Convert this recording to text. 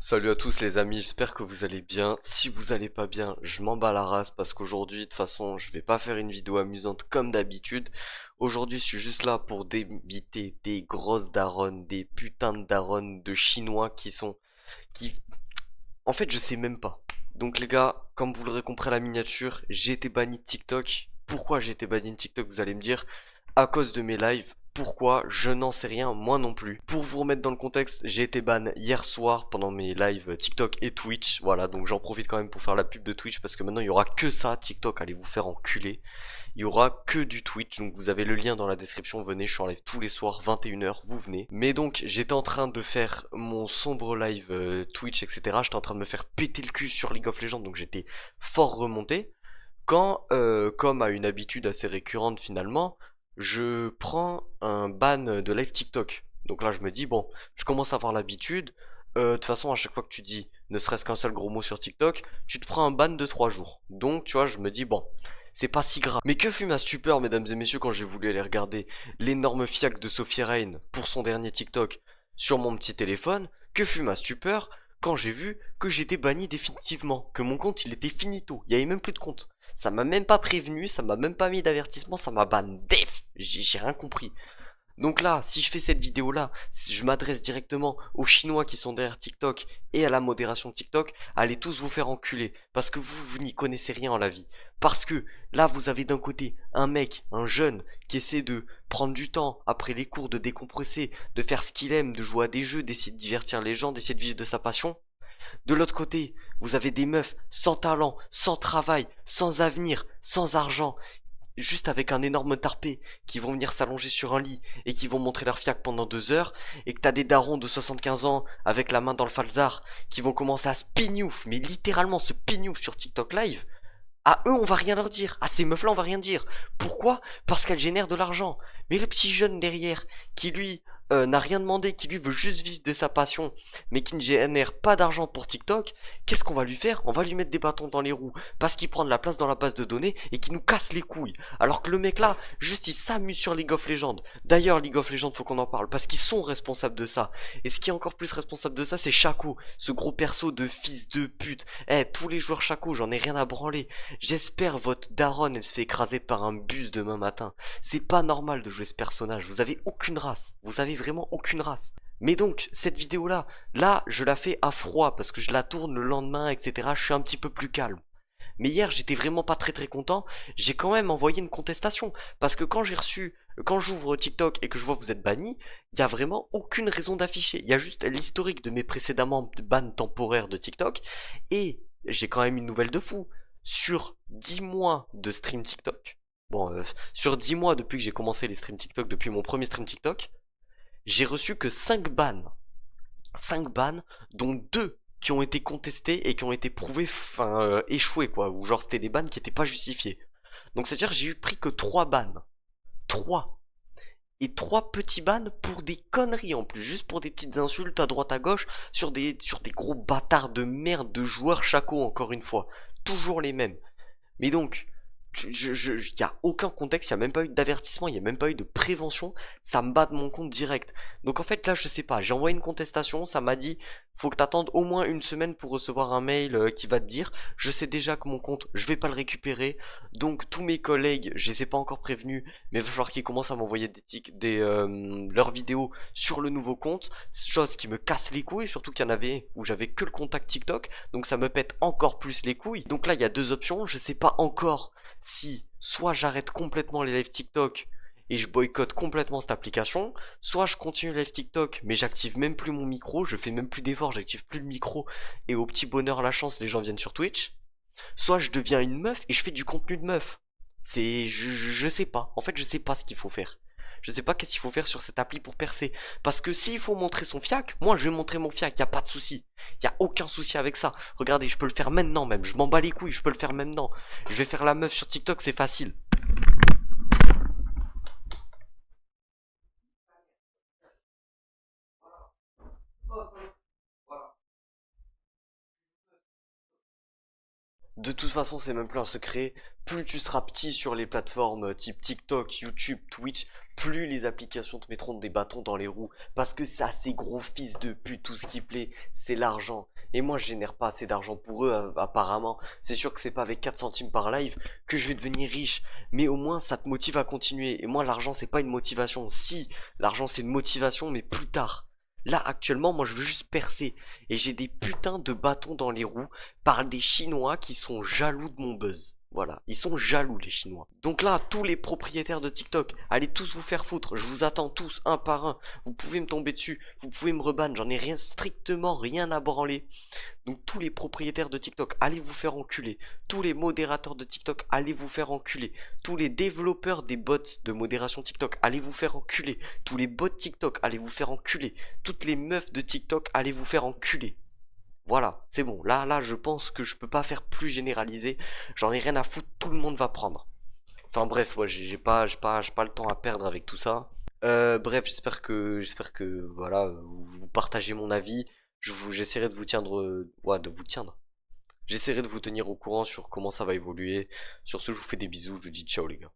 Salut à tous les amis, j'espère que vous allez bien. Si vous allez pas bien, je m'en bats la race parce qu'aujourd'hui, de toute façon, je vais pas faire une vidéo amusante comme d'habitude. Aujourd'hui, je suis juste là pour débiter des grosses daronnes, des putains de daronnes de chinois qui, en fait, je sais même pas. Donc les gars, comme vous l'aurez compris à la miniature, j'ai été banni de TikTok. Pourquoi j'ai été banni de TikTok, vous allez me dire? À cause de mes lives. Pourquoi? Je n'en sais rien, moi non plus. Pour vous remettre dans le contexte, j'ai été ban hier soir pendant mes lives TikTok et Twitch. Voilà, donc j'en profite quand même pour faire la pub de Twitch parce que maintenant il y aura que ça, TikTok, allez vous faire enculer. Il y aura que du Twitch, donc vous avez le lien dans la description, venez, je suis en live tous les soirs, 21h, vous venez. Mais donc, j'étais en train de faire mon sombre live Twitch, etc. J'étais en train de me faire péter le cul sur League of Legends, donc j'étais fort remonté. Quand, comme à une habitude assez récurrente finalement, je prends un ban de live TikTok. Donc là, je me dis, bon, je commence à avoir l'habitude. De toute façon, à chaque fois que tu dis ne serait-ce qu'un seul gros mot sur TikTok, tu te prends un ban de 3 jours. Donc, tu vois, je me dis, bon, c'est pas si grave. Mais que fut ma stupeur, mesdames et messieurs, quand j'ai voulu aller regarder l'énorme fiac de Sophie Rain pour son dernier TikTok sur mon petit téléphone. Que fut ma stupeur quand j'ai vu que j'étais banni définitivement, que mon compte il était finito, il y avait même plus de compte. Ça m'a même pas prévenu, ça m'a même pas mis d'avertissement, ça m'a ban def. J'ai rien compris. Donc là, si je fais cette vidéo-là, si je m'adresse directement aux Chinois qui sont derrière TikTok et à la modération de TikTok, allez tous vous faire enculer. Parce que vous n'y connaissez rien en la vie. Parce que là, vous avez d'un côté un mec, un jeune, qui essaie de prendre du temps après les cours, de décompresser, de faire ce qu'il aime, de jouer à des jeux, d'essayer de divertir les gens, d'essayer de vivre de sa passion. De l'autre côté, vous avez des meufs sans talent, sans travail, sans avenir, sans argent, juste avec un énorme tarpé, qui vont venir s'allonger sur un lit et qui vont montrer leur fiac pendant 2 heures, et que t'as des darons de 75 ans avec la main dans le falzar qui vont commencer à se pignouf, mais littéralement se pignouf sur TikTok Live. À eux, on va rien leur dire. À ces meufs-là, on va rien dire. Pourquoi? Parce qu'elles génèrent de l'argent. Mais le petit jeune derrière, qui lui n'a rien demandé, qui lui veut juste vivre de sa passion, mais qui ne génère pas d'argent pour TikTok, qu'est-ce qu'on va lui faire? On va lui mettre des bâtons dans les roues, parce qu'il prend de la place dans la base de données et qui nous casse les couilles. Alors que le mec là, juste il s'amuse sur League of Legends. D'ailleurs, League of Legends, faut qu'on en parle, parce qu'ils sont responsables de ça. Et ce qui est encore plus responsable de ça, c'est Shaco, ce gros perso de fils de pute. Eh, tous les joueurs Shaco, j'en ai rien à branler. J'espère votre daronne, elle se fait écraser par un bus demain matin. C'est pas normal de jouer ce personnage, vous avez aucune race. Vous avez vraiment aucune race. Mais donc, cette vidéo-là, là, je la fais à froid parce que je la tourne le lendemain, etc. Je suis un petit peu plus calme. Mais hier, j'étais vraiment pas très content. J'ai quand même envoyé une contestation. Parce que quand j'ouvre TikTok et que je vois que vous êtes banni, il y a vraiment aucune raison d'afficher. Il y a juste l'historique de mes précédemment bans temporaires de TikTok. Et j'ai quand même une nouvelle de fou. Sur 10 mois de stream TikTok, bon, sur 10 mois depuis que j'ai commencé les streams TikTok, depuis mon premier stream TikTok, j'ai reçu que 5 bans. 5 bans, dont 2 qui ont été contestés et qui ont été prouvés, enfin, échoués, quoi. Ou genre, c'était des bans qui étaient pas justifiés. Donc, c'est-à-dire que j'ai eu pris que 3 bans. 3. Et 3 petits bans pour des conneries en plus. Juste pour des petites insultes à droite à gauche sur des gros bâtards de merde de joueurs chaco, encore une fois. Toujours les mêmes. Mais donc, il y a aucun contexte, il y a même pas eu d'avertissement, il y a même pas eu de prévention, ça me bat de mon compte direct. Donc en fait là, je sais pas, j'ai envoyé une contestation, ça m'a dit faut que t'attendes au moins une semaine pour recevoir un mail qui va te dire je sais déjà que mon compte, je vais pas le récupérer. Donc tous mes collègues, je les ai pas encore prévenus, mais il va falloir qu'ils commencent à m'envoyer leurs vidéos sur le nouveau compte, chose qui me casse les couilles, surtout qu'il y en avait où j'avais que le contact TikTok, donc ça me pète encore plus les couilles. Donc là, il y a deux options, je sais pas encore si soit j'arrête complètement les lives TikTok et je boycotte complètement cette application, soit je continue les live TikTok mais j'active même plus mon micro, je fais même plus d'efforts, j'active plus le micro et au petit bonheur la chance les gens viennent sur Twitch, soit je deviens une meuf et je fais du contenu de meuf. Je sais pas, en fait je sais pas ce qu'il faut faire. Je sais pas qu'est-ce qu'il faut faire sur cette appli pour percer. Parce que s'il faut montrer son fiac, moi je vais montrer mon fiac, y a pas de souci. Y a aucun souci avec ça. Regardez, je peux le faire maintenant même. Je m'en bats les couilles, je peux le faire maintenant. Je vais faire la meuf sur TikTok, c'est facile. De toute façon, c'est même plus un secret. Plus tu seras petit sur les plateformes type TikTok, YouTube, Twitch, plus les applications te mettront des bâtons dans les roues. Parce que ça, ces gros fils de pute, tout ce qui plaît, c'est l'argent. Et moi, je génère pas assez d'argent pour eux, apparemment. C'est sûr que c'est pas avec 4 centimes par live que je vais devenir riche. Mais au moins, ça te motive à continuer. Et moi, l'argent, c'est pas une motivation. Si, l'argent, c'est une motivation, mais plus tard. Là, actuellement, moi, je veux juste percer. Et j'ai des putains de bâtons dans les roues par des Chinois qui sont jaloux de mon buzz. Voilà, ils sont jaloux les Chinois. Donc là, tous les propriétaires de TikTok, allez tous vous faire foutre. Je vous attends tous, un par un. Vous pouvez me tomber dessus, vous pouvez me reban, j'en ai rien, strictement rien à branler. Donc tous les propriétaires de TikTok, allez vous faire enculer. Tous les modérateurs de TikTok, allez vous faire enculer. Tous les développeurs des bots de modération TikTok, allez vous faire enculer. Tous les bots TikTok, allez vous faire enculer. Toutes les meufs de TikTok, allez vous faire enculer. Voilà, c'est bon. Là, je pense que je peux pas faire plus généralisé. J'en ai rien à foutre, tout le monde va prendre. Enfin bref, ouais, j'ai pas le temps à perdre avec tout ça. Bref, j'espère que, voilà, vous partagez mon avis. J'essaierai de vous tiendre, ouais, de vous tiendre. J'essaierai de vous tenir au courant sur comment ça va évoluer. Sur ce, je vous fais des bisous, je vous dis ciao les gars.